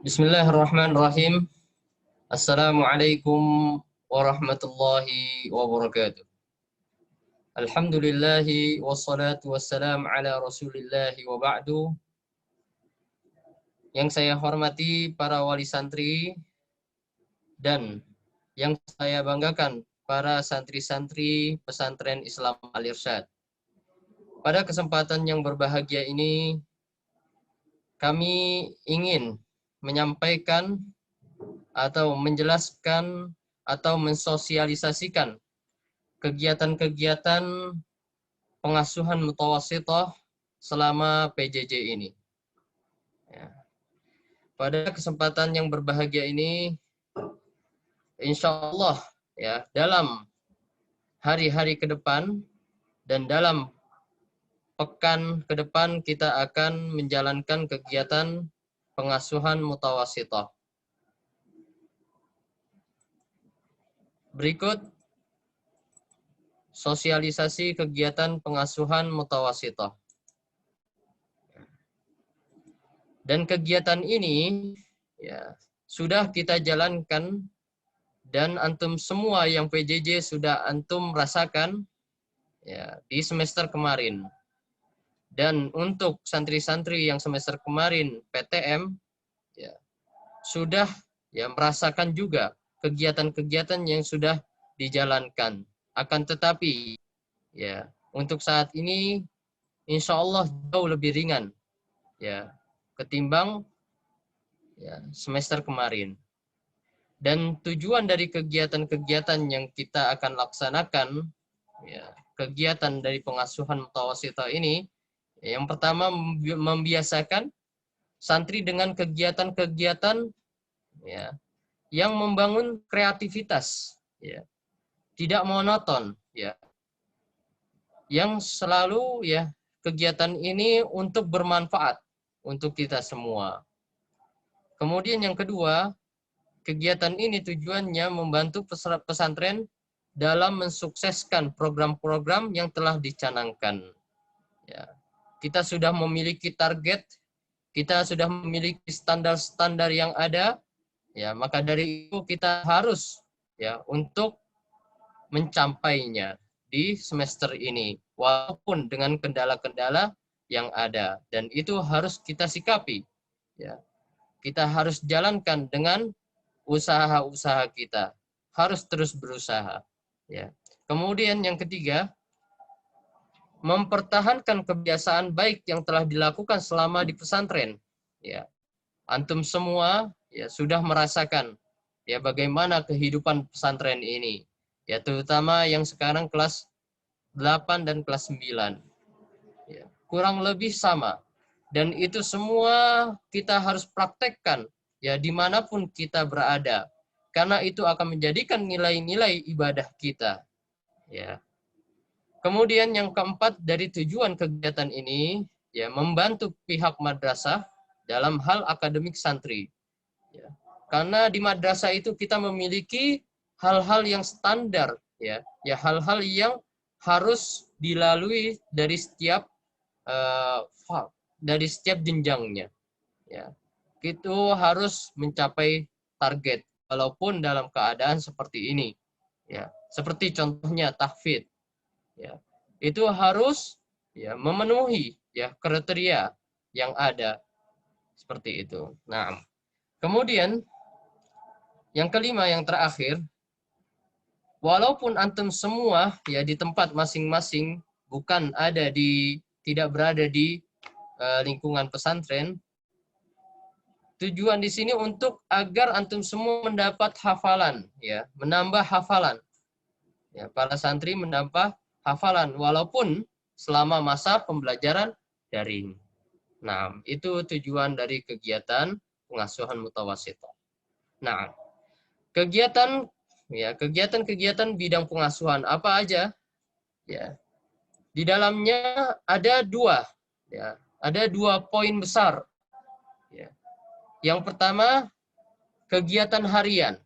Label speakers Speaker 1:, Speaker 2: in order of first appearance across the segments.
Speaker 1: Bismillahirrahmanirrahim. Assalamualaikum warahmatullahi wabarakatuh. Alhamdulillahi wassalatu wassalam ala rasulillahi wa ba'du. Yang saya hormati para wali santri dan yang saya banggakan para santri-santri pesantren Islam Al-Irsyad. Pada kesempatan yang berbahagia ini, kami ingin menyampaikan atau menjelaskan atau mensosialisasikan kegiatan-kegiatan pengasuhan mutawasithah selama PJJ ini. Ya. Pada kesempatan yang berbahagia ini, insya Allah ya, dalam hari-hari ke depan dan dalam pekan ke depan kita akan menjalankan kegiatan pengasuhan mutawasithah. Berikut sosialisasi kegiatan pengasuhan mutawasithah. Dan kegiatan ini ya sudah kita jalankan dan antum semua yang PJJ sudah antum rasakan ya di semester kemarin. Dan untuk santri-santri yang semester kemarin PTM ya sudah ya merasakan juga kegiatan-kegiatan yang sudah dijalankan. Akan tetapi ya untuk saat ini insya Allah jauh lebih ringan ya ketimbang ya semester kemarin. Dan tujuan dari kegiatan-kegiatan yang kita akan laksanakan ya kegiatan dari pengasuhan mutawasithah ini, yang pertama membiasakan santri dengan kegiatan-kegiatan ya yang membangun kreativitas ya, tidak monoton ya. Yang selalu ya kegiatan ini untuk bermanfaat untuk kita semua. Kemudian yang kedua, kegiatan ini tujuannya membantu pesantren dalam mensukseskan program-program yang telah dicanangkan. Ya. Kita sudah memiliki target, kita sudah memiliki standar-standar yang ada, ya maka dari itu kita harus ya untuk mencapainya di semester ini, walaupun dengan kendala-kendala yang ada, dan itu harus kita sikapi. Ya, kita harus jalankan dengan usaha-usaha kita, harus terus berusaha. Ya. Kemudian yang ketiga, mempertahankan kebiasaan baik yang telah dilakukan selama di pesantren. Ya, antum semua ya sudah merasakan ya bagaimana kehidupan pesantren ini. Ya, terutama yang sekarang kelas 8 dan kelas 9. Ya, kurang lebih sama. Dan itu semua kita harus praktekkan ya dimanapun kita berada. Karena itu akan menjadikan nilai-nilai ibadah kita. Ya. Kemudian yang keempat dari tujuan kegiatan ini ya membantu pihak madrasah dalam hal akademik santri. Ya. Karena di madrasah itu kita memiliki hal-hal yang standar ya, hal-hal yang harus dilalui dari setiap jenjangnya. Ya. Itu harus mencapai target walaupun dalam keadaan seperti ini. Ya. Seperti contohnya tahfidz. Ya, itu harus ya memenuhi ya kriteria yang ada seperti itu. Nah, kemudian yang kelima yang terakhir, walaupun antum semua ya di tempat masing-masing bukan ada di tidak berada di lingkungan pesantren, tujuan di sini untuk agar antum semua mendapat hafalan ya, menambah hafalan. Ya, para santri menambah hafalan walaupun selama masa pembelajaran daring. Nah, itu tujuan dari kegiatan pengasuhan mutawasithah. Nah, kegiatan bidang pengasuhan apa aja? Ya. Di dalamnya ada dua poin besar. Ya. Yang pertama, kegiatan harian.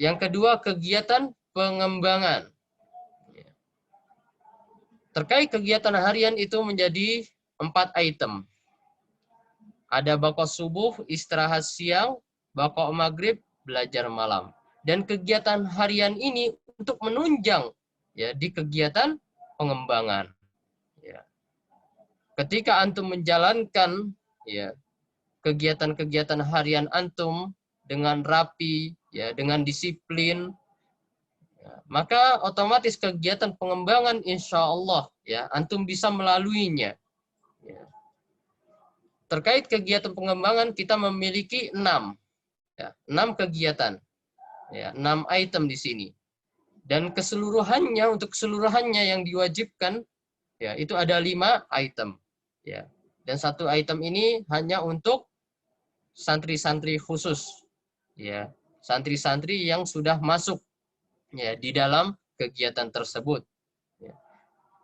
Speaker 1: Yang kedua, kegiatan pengembangan. Terkait kegiatan harian itu menjadi 4 item. Ada bakok subuh, istirahat siang, bakok maghrib, belajar malam. Dan kegiatan harian ini untuk menunjang ya di kegiatan pengembangan. Ya. Ketika antum menjalankan ya kegiatan-kegiatan harian antum dengan rapi, ya dengan disiplin, ya, maka otomatis kegiatan pengembangan insya Allah ya antum bisa melaluinya. Ya. Terkait kegiatan pengembangan kita memiliki 6, ya, 6 kegiatan, ya, 6 item di sini. Dan keseluruhannya untuk keseluruhannya yang diwajibkan, ya itu ada 5 item, ya. Dan 1 item ini hanya untuk santri-santri khusus, ya, santri-santri yang sudah masuk, ya, di dalam kegiatan tersebut. Ya.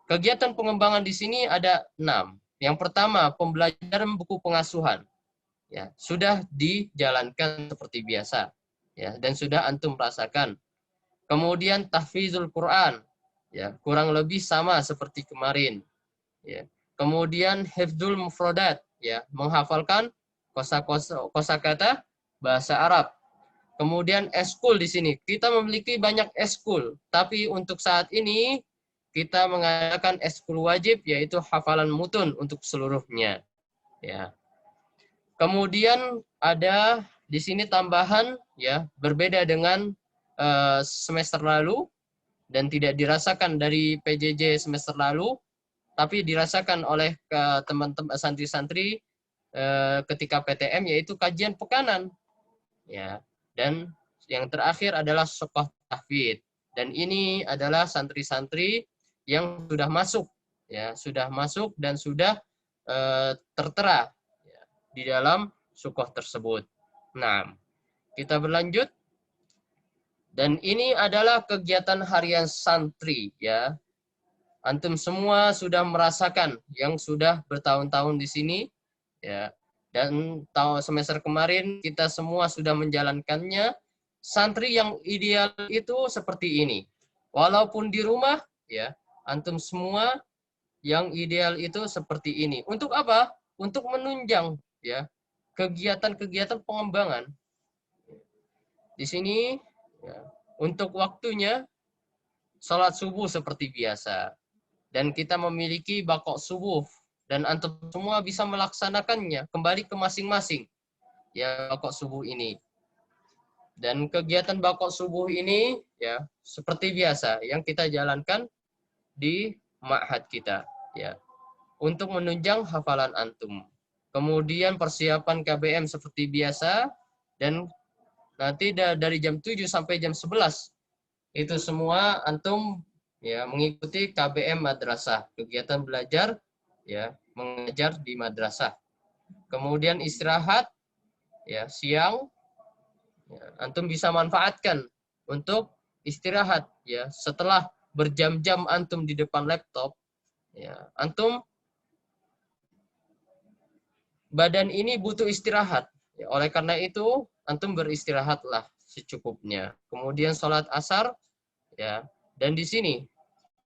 Speaker 1: Kegiatan pengembangan di sini ada 6. Yang pertama, pembelajaran buku pengasuhan. Ya, sudah dijalankan seperti biasa. Ya, dan sudah antum rasakan. Kemudian tahfizul Quran. Ya, kurang lebih sama seperti kemarin. Ya. Kemudian hifdzul mufradat, ya, menghafalkan kosakata bahasa Arab. Kemudian eskul di sini. Kita memiliki banyak eskul, tapi untuk saat ini kita mengadakan eskul wajib yaitu hafalan mutun untuk seluruhnya. Ya. Kemudian ada di sini tambahan ya berbeda dengan semester lalu dan tidak dirasakan dari PJJ semester lalu, tapi dirasakan oleh teman-teman santri-santri ketika PTM yaitu kajian pekanan. Ya. Dan yang terakhir adalah sokoh tahfidz. Dan ini adalah santri-santri yang sudah masuk, ya sudah masuk dan sudah tertera ya, di dalam sukoh tersebut. Nah, kita berlanjut. Dan ini adalah kegiatan harian santri, ya. Antum semua sudah merasakan yang sudah bertahun-tahun di sini, ya. Dan tahun semester kemarin kita semua sudah menjalankannya. Santri yang ideal itu seperti ini. Walaupun di rumah, ya, antum semua yang ideal itu seperti ini. Untuk apa? Untuk menunjang, ya, kegiatan-kegiatan pengembangan. Di sini, ya, untuk waktunya sholat subuh seperti biasa. Dan kita memiliki bakok subuh dan antum semua bisa melaksanakannya kembali ke masing-masing ya bakok subuh ini. Dan kegiatan bakok subuh ini ya seperti biasa yang kita jalankan di ma'had kita ya untuk menunjang hafalan antum. Kemudian persiapan KBM seperti biasa dan nanti dari jam 7 sampai jam 11 itu semua antum ya mengikuti KBM madrasah, kegiatan belajar ya mengajar di madrasah. Kemudian istirahat ya siang ya, antum bisa manfaatkan untuk istirahat ya setelah berjam-jam antum di depan laptop ya antum badan ini butuh istirahat ya, oleh karena itu antum beristirahatlah secukupnya. Kemudian sholat asar ya dan di sini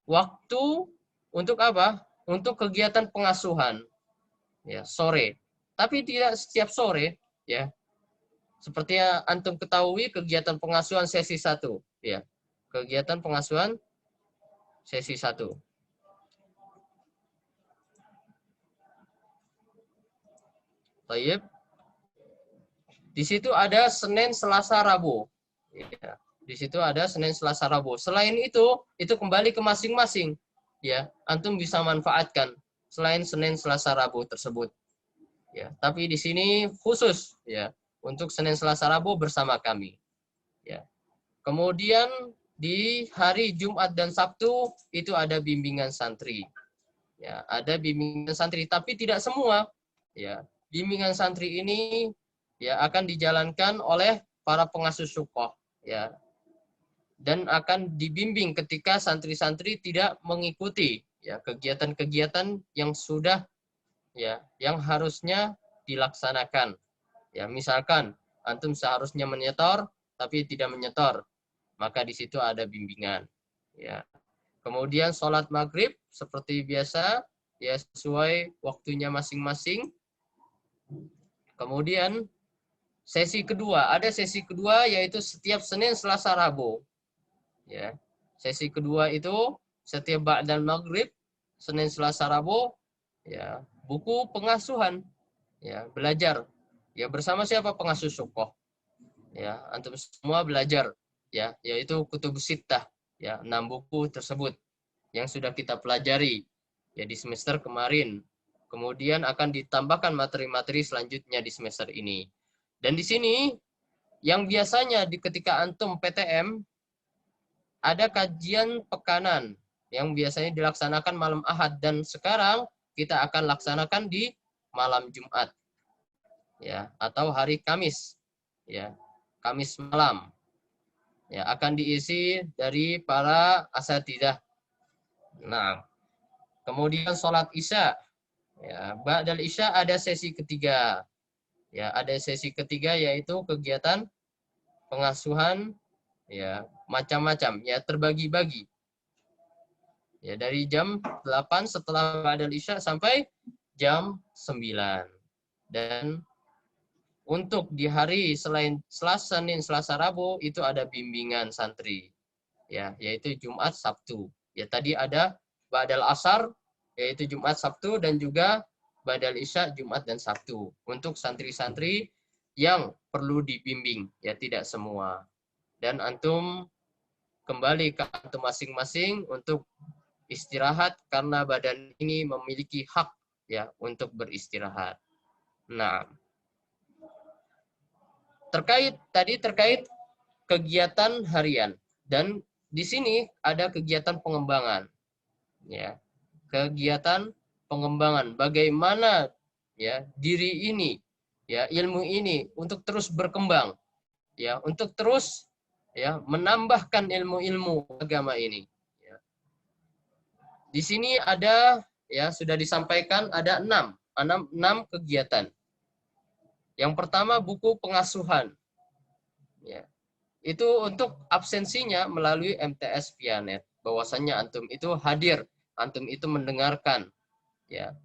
Speaker 1: waktu untuk apa? Untuk kegiatan pengasuhan ya sore. Tapi tidak setiap sore ya. Seperti yang antum ketahui kegiatan pengasuhan sesi 1 ya. Kegiatan pengasuhan sesi 1. Baik. Di situ ada Senin, Selasa, Rabu. Ya. Di situ ada Senin, Selasa, Rabu. Selain itu kembali ke masing-masing. Ya, antum bisa manfaatkan selain Senin, Selasa, Rabu tersebut. Ya, tapi di sini khusus ya untuk Senin, Selasa, Rabu bersama kami. Ya. Kemudian di hari Jumat dan Sabtu itu ada bimbingan santri. Ya, ada bimbingan santri, tapi tidak semua. Ya, bimbingan santri ini ya akan dijalankan oleh para pengasuh sukoh. Ya, dan akan dibimbing ketika santri-santri tidak mengikuti ya kegiatan-kegiatan yang sudah ya yang harusnya dilaksanakan. Ya, misalkan antum seharusnya menyetor tapi tidak menyetor, maka di situ ada bimbingan. Ya. Kemudian sholat maghrib seperti biasa ya sesuai waktunya masing-masing. Kemudian sesi kedua, ada sesi kedua yaitu setiap Senin, Selasa, Rabu. Ya. Sesi kedua itu setiap ba'dal maghrib, Senin, Selasa, Rabu, ya, buku pengasuhan, ya, belajar. Ya, bersama siapa? Pengasuh Sukoh. Ya, antum semua belajar, ya, yaitu Kutubus Sittah, ya, 6 buku tersebut yang sudah kita pelajari ya di semester kemarin. Kemudian akan ditambahkan materi-materi selanjutnya di semester ini. Dan di sini yang biasanya ketika antum PTM ada kajian pekanan yang biasanya dilaksanakan malam Ahad, dan sekarang kita akan laksanakan di malam Jumat, ya, atau hari Kamis, ya, Kamis malam, ya, akan diisi dari para asatidzah. Nah, kemudian sholat Isya, ya, ba'dal Isya ada sesi ketiga, ya, ada sesi ketiga yaitu kegiatan pengasuhan, ya, macam-macam, ya, terbagi-bagi. Ya, dari jam 8 setelah ba'dal Isya sampai jam 9. Dan untuk di hari selain Selasa, Senin, Selasa, Rabu itu ada bimbingan santri. Ya, yaitu Jumat, Sabtu. Ya, tadi ada ba'dal Asar yaitu Jumat, Sabtu, dan juga ba'dal Isya Jumat dan Sabtu. Untuk santri-santri yang perlu dibimbing, ya tidak semua. Dan antum kembali ke antum masing-masing untuk istirahat karena badan ini memiliki hak, ya, untuk beristirahat. Nah, terkait kegiatan harian, dan di sini ada kegiatan pengembangan, ya. Kegiatan pengembangan bagaimana, ya, diri ini, ya, ilmu ini untuk terus berkembang, ya, untuk terus, ya, menambahkan ilmu-ilmu agama ini. Di sini ada, ya, sudah disampaikan ada 6 kegiatan. Yang pertama buku pengasuhan. Ya. Itu untuk absensinya melalui MTS Vianet. Bahwasannya antum itu hadir, antum itu mendengarkan, ya.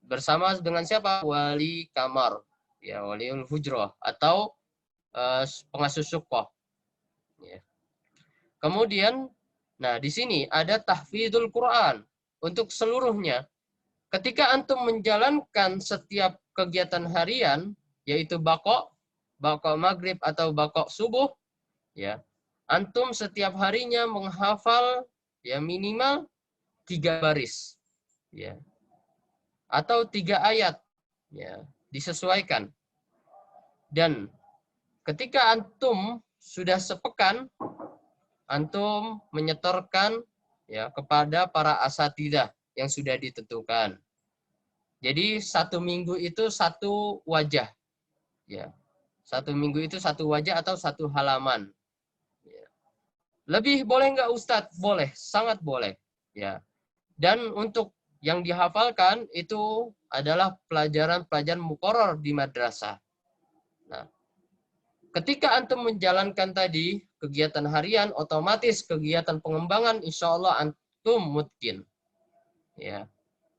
Speaker 1: Bersama dengan siapa? Wali kamar, ya, waliul hujrah atau pengasuh sukoh. Ya. Kemudian, nah, di sini ada tahfidzul Quran untuk seluruhnya. Ketika antum menjalankan setiap kegiatan harian, yaitu bakok maghrib atau bakok subuh, ya, antum setiap harinya menghafal, ya, minimal 3 baris, ya, atau 3 ayat, ya, disesuaikan. Dan ketika antum sudah sepekan, antum menyetorkan, ya, kepada para asatidzah yang sudah ditentukan. Jadi 1 minggu itu 1 wajah, ya. 1 minggu itu 1 wajah atau 1 halaman. Ya. Lebih boleh nggak Ustadz? Boleh, sangat boleh, ya. Dan untuk yang dihafalkan itu adalah pelajaran-pelajaran muqarrar di madrasah. Nah, ketika antum menjalankan tadi kegiatan harian, otomatis kegiatan pengembangan insya Allah antum mungkin, ya,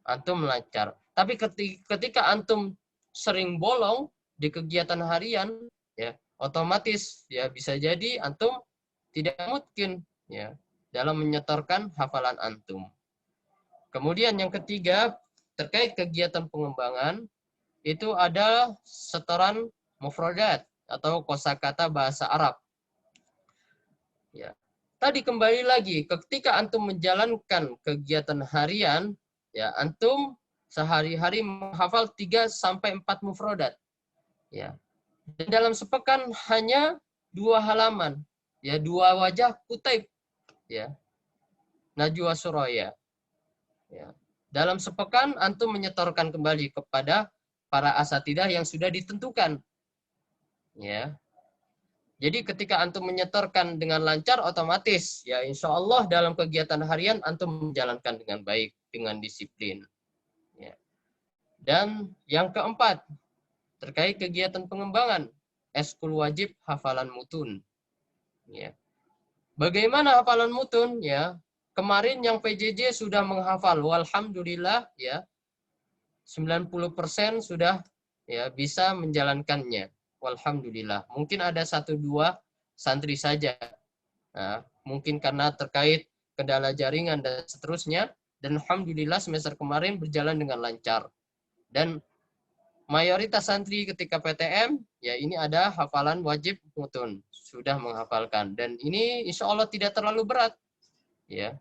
Speaker 1: antum lancar. Tapi ketika antum sering bolong di kegiatan harian, ya, otomatis, ya, bisa jadi antum tidak mungkin, ya, dalam menyetorkan hafalan antum. Kemudian yang ketiga terkait kegiatan pengembangan itu ada setoran mufradat atau kosakata bahasa Arab. Ya. Tadi kembali lagi, ketika antum menjalankan kegiatan harian, ya, antum sehari-hari menghafal 3 sampai 4 mufradat. Ya. Dan dalam sepekan hanya 2 halaman, ya, 2 wajah kutaib, ya. Najwa Suraya. Ya. Dalam sepekan antum menyetorkan kembali kepada para asatidzah yang sudah ditentukan. Ya. Jadi ketika antum menyetorkan dengan lancar, otomatis, ya, insya Allah dalam kegiatan harian antum menjalankan dengan baik, dengan disiplin. Ya. Dan yang keempat, terkait kegiatan pengembangan, eskul wajib hafalan mutun. Ya. Bagaimana hafalan mutun? Ya, kemarin yang PJJ sudah menghafal, walhamdulillah ya 90% sudah ya bisa menjalankannya. Walhamdulillah. Mungkin ada 1-2 santri saja. Nah, mungkin karena terkait kendala jaringan dan seterusnya. Dan alhamdulillah semester kemarin berjalan dengan lancar. Dan mayoritas santri ketika PTM, ya ini ada hafalan wajib mutun. Sudah menghafalkan. Dan ini insya Allah tidak terlalu berat. Ya,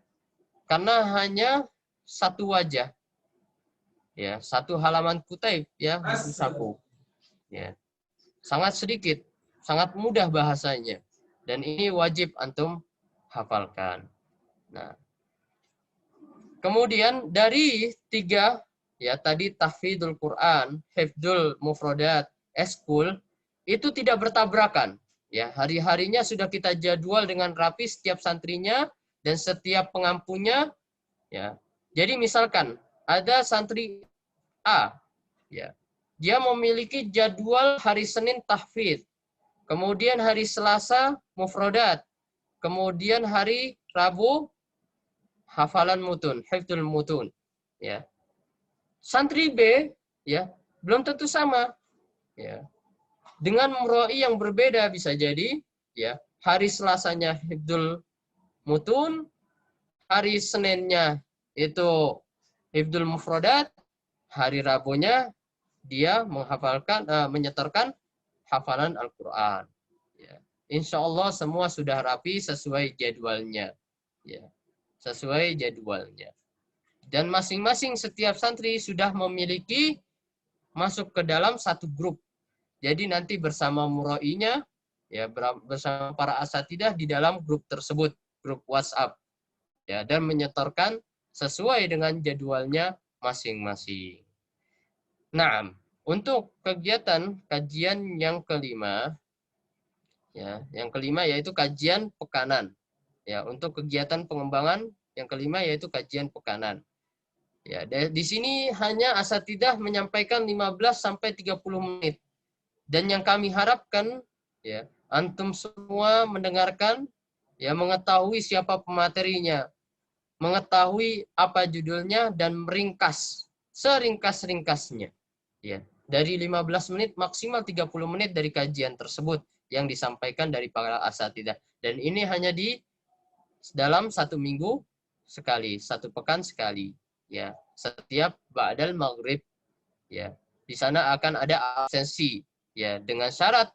Speaker 1: karena hanya satu wajah. Ya, satu halaman kutaib ya buku saku. Ya. Sangat sedikit, sangat mudah bahasanya. Dan ini wajib antum hafalkan. Nah, kemudian dari 3 ya tadi tahfidzul Quran, hifdzul mufradat, eskul itu tidak bertabrakan. Ya, hari-harinya sudah kita jadwal dengan rapi setiap santrinya dan setiap pengampunya. Ya, jadi misalkan ada santri A, ya, dia memiliki jadwal hari Senin tahfidz, kemudian hari Selasa mufradat, kemudian hari Rabu hafalan mutun, hifdzul mutun. Ya. Santri B ya belum tentu sama. Ya. Dengan muroi yang berbeda bisa jadi ya hari Selasanya hifdzul mutun, hari Seninnya itu hifdzul mufradat, hari Rabunya dia menghafalkan menyetorkan hafalan Al-Qur'an. Ya. Insya Allah semua sudah rapi sesuai jadwalnya. Ya. Sesuai jadwalnya. Dan masing-masing setiap santri sudah memiliki masuk ke dalam satu grup. Jadi nanti bersama muroinya, ya bersama para asatidah di dalam grup tersebut, grup WhatsApp. Ya, dan menyetorkan sesuai dengan jadwalnya masing-masing. Nah, untuk kegiatan kajian yang kelima, ya, yang kelima yaitu kajian pekanan. Ya, untuk kegiatan pengembangan yang kelima yaitu kajian pekanan. Ya, di sini hanya asatidah menyampaikan 15 sampai 30 menit. Dan yang kami harapkan ya, antum semua mendengarkan ya mengetahui siapa pematerinya, mengetahui apa judulnya dan meringkas seringkas-ringkasnya. Ya, dari 15 menit maksimal 30 menit dari kajian tersebut yang disampaikan dari para asatidah. Dan ini hanya di dalam 1 minggu sekali, 1 pekan sekali. Ya, setiap ba'dal maghrib. Ya, di sana akan ada absensi. Ya, dengan syarat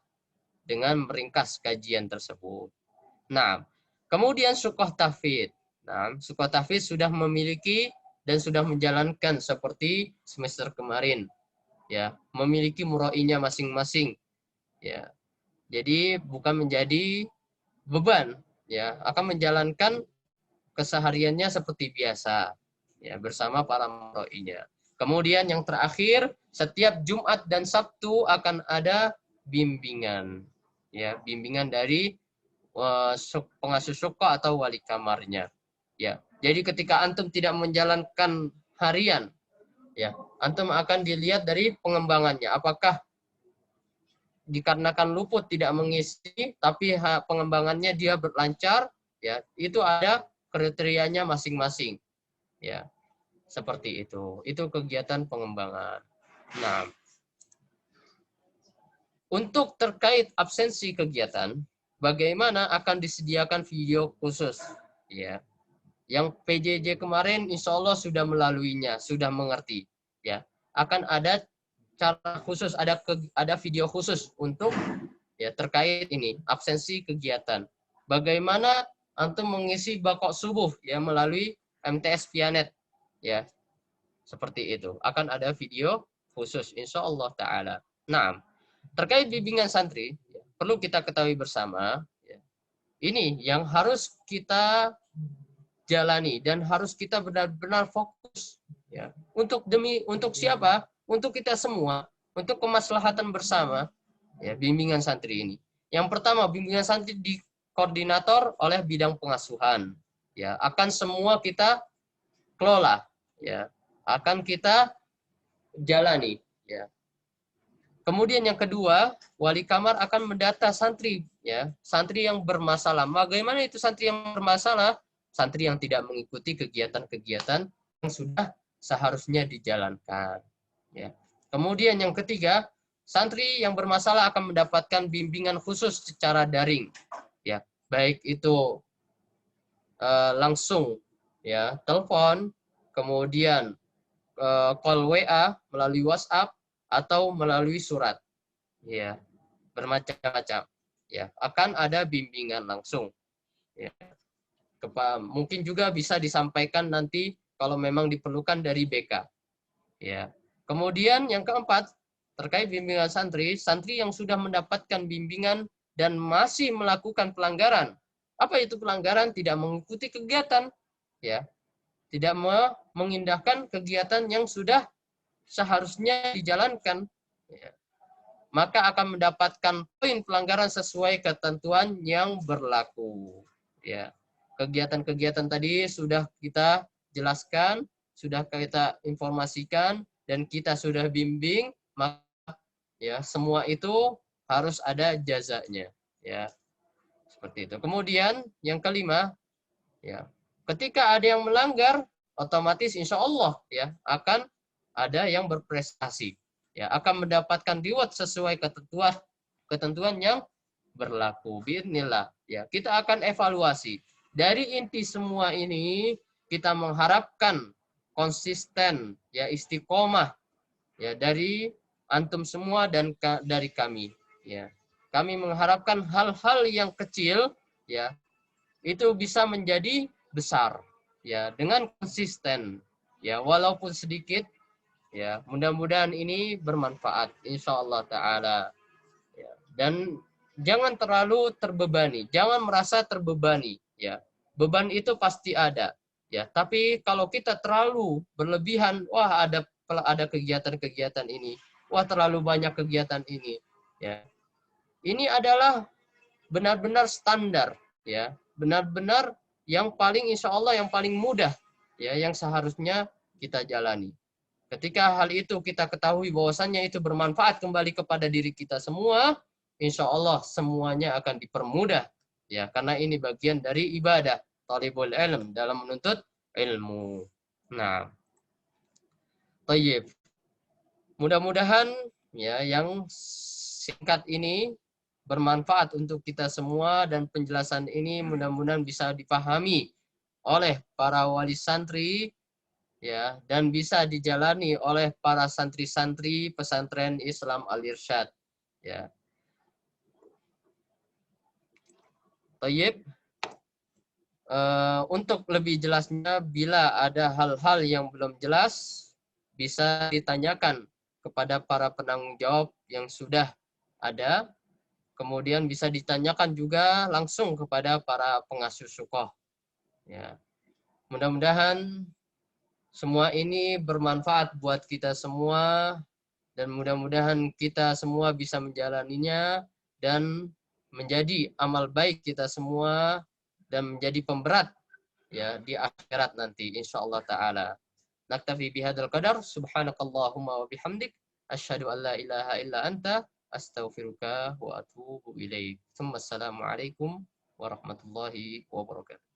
Speaker 1: dengan meringkas kajian tersebut. Nah, kemudian sukoh tahfidz. Nah, sukoh tahfidz sudah memiliki dan sudah menjalankan seperti semester kemarin. Ya, memiliki muroinya masing-masing. Ya, jadi bukan menjadi beban. Ya, akan menjalankan kesehariannya seperti biasa. Ya, bersama para muroinya. Kemudian yang terakhir, setiap Jumat dan Sabtu akan ada bimbingan. Ya, bimbingan dari pengasuh suku atau wali kamarnya. Ya, jadi ketika antum tidak menjalankan harian, ya, antum akan dilihat dari pengembangannya. Apakah dikarenakan luput tidak mengisi, tapi pengembangannya dia berlancar, ya, itu ada kriterianya masing-masing. Ya, seperti itu. Itu kegiatan pengembangan. Nah, untuk terkait absensi kegiatan, bagaimana akan disediakan video khusus? Ya, yang PJJ kemarin insya Allah sudah melaluinya, sudah mengerti. Ya, akan ada cara khusus, ada video khusus untuk ya terkait ini absensi kegiatan. Bagaimana antum mengisi bakok subuh ya melalui MTS Pianet ya seperti itu. Akan ada video khusus insya Allah taala. Nah, terkait bimbingan santri ya, perlu kita ketahui bersama ya, ini yang harus kita jalani dan harus kita benar-benar fokus ya untuk siapa, untuk kita semua, untuk kemaslahatan bersama ya bimbingan santri ini. Yang pertama, bimbingan santri dikoordinator oleh bidang pengasuhan ya, akan semua kita kelola ya, akan kita jalani ya. Kemudian yang kedua, wali kamar akan mendata santri ya, santri yang bermasalah. Bagaimana itu santri yang bermasalah? santri yang tidak mengikuti kegiatan-kegiatan yang sudah seharusnya dijalankan. Ya. Kemudian yang ketiga, santri yang bermasalah akan mendapatkan bimbingan khusus secara daring, ya, baik itu langsung, ya, telepon, kemudian call WA melalui WhatsApp atau melalui surat, ya, bermacam-macam, ya, akan ada bimbingan langsung, ya. Mungkin juga bisa disampaikan nanti kalau memang diperlukan dari BK, ya. Kemudian yang keempat, terkait bimbingan santri, santri yang sudah mendapatkan bimbingan dan masih melakukan pelanggaran. Apa itu pelanggaran? Tidak mengikuti kegiatan, ya. Tidak mengindahkan kegiatan yang sudah seharusnya dijalankan, ya. Maka akan mendapatkan poin pelanggaran sesuai ketentuan yang berlaku, ya. Kegiatan-kegiatan tadi sudah kita jelaskan, sudah kita informasikan, dan kita sudah bimbing, maka ya semua itu harus ada jazanya, ya, seperti itu. Kemudian yang kelima, ya, ketika ada yang melanggar, otomatis insya Allah, ya, akan ada yang berprestasi, ya, akan mendapatkan reward sesuai ketentuan yang berlaku. Bismillah, ya, kita akan evaluasi. Dari inti semua ini kita mengharapkan konsisten, ya, istiqomah, ya, dari antum semua dan dari kami, ya. Kami mengharapkan hal-hal yang kecil, ya, itu bisa menjadi besar, ya, dengan konsisten, ya, walaupun sedikit, ya, mudah-mudahan ini bermanfaat insyaallah taala, ya. Dan jangan terlalu terbebani, jangan merasa terbebani, ya. Beban itu pasti ada, ya, tapi kalau kita terlalu berlebihan, wah ada kegiatan-kegiatan ini, wah terlalu banyak kegiatan ini, ya. Ini adalah benar-benar standar, ya, benar-benar yang paling insya Allah yang paling mudah, ya, yang seharusnya kita jalani. Ketika hal itu kita ketahui bahwasannya itu bermanfaat kembali kepada diri kita semua, insya Allah semuanya akan dipermudah, ya, karena ini bagian dari ibadah talibul ilm dalam menuntut ilmu. Nah, tayyib. Mudah-mudahan, ya, yang singkat ini bermanfaat untuk kita semua, dan penjelasan ini mudah-mudahan bisa dipahami oleh para wali santri, ya, dan bisa dijalani oleh para santri-santri pesantren Islam Al-Irsyad, ya. Tayyib. Untuk lebih jelasnya, bila ada hal-hal yang belum jelas, bisa ditanyakan kepada para penanggung jawab yang sudah ada. Kemudian bisa ditanyakan juga langsung kepada para pengasuh sukoh, ya. Mudah-mudahan semua ini bermanfaat buat kita semua, dan mudah-mudahan kita semua bisa menjalaninya dan menjadi amal baik kita semua, dan menjadi pemberat, ya, di akhirat nanti insyaallah taala. Naktafi bihadzal qadar, subhanakallahumma wa bihamdik, asyhadu an la ilaha illa anta, astaghfiruka wa atubu ilaik. Assalamualaikum warahmatullahi wabarakatuh.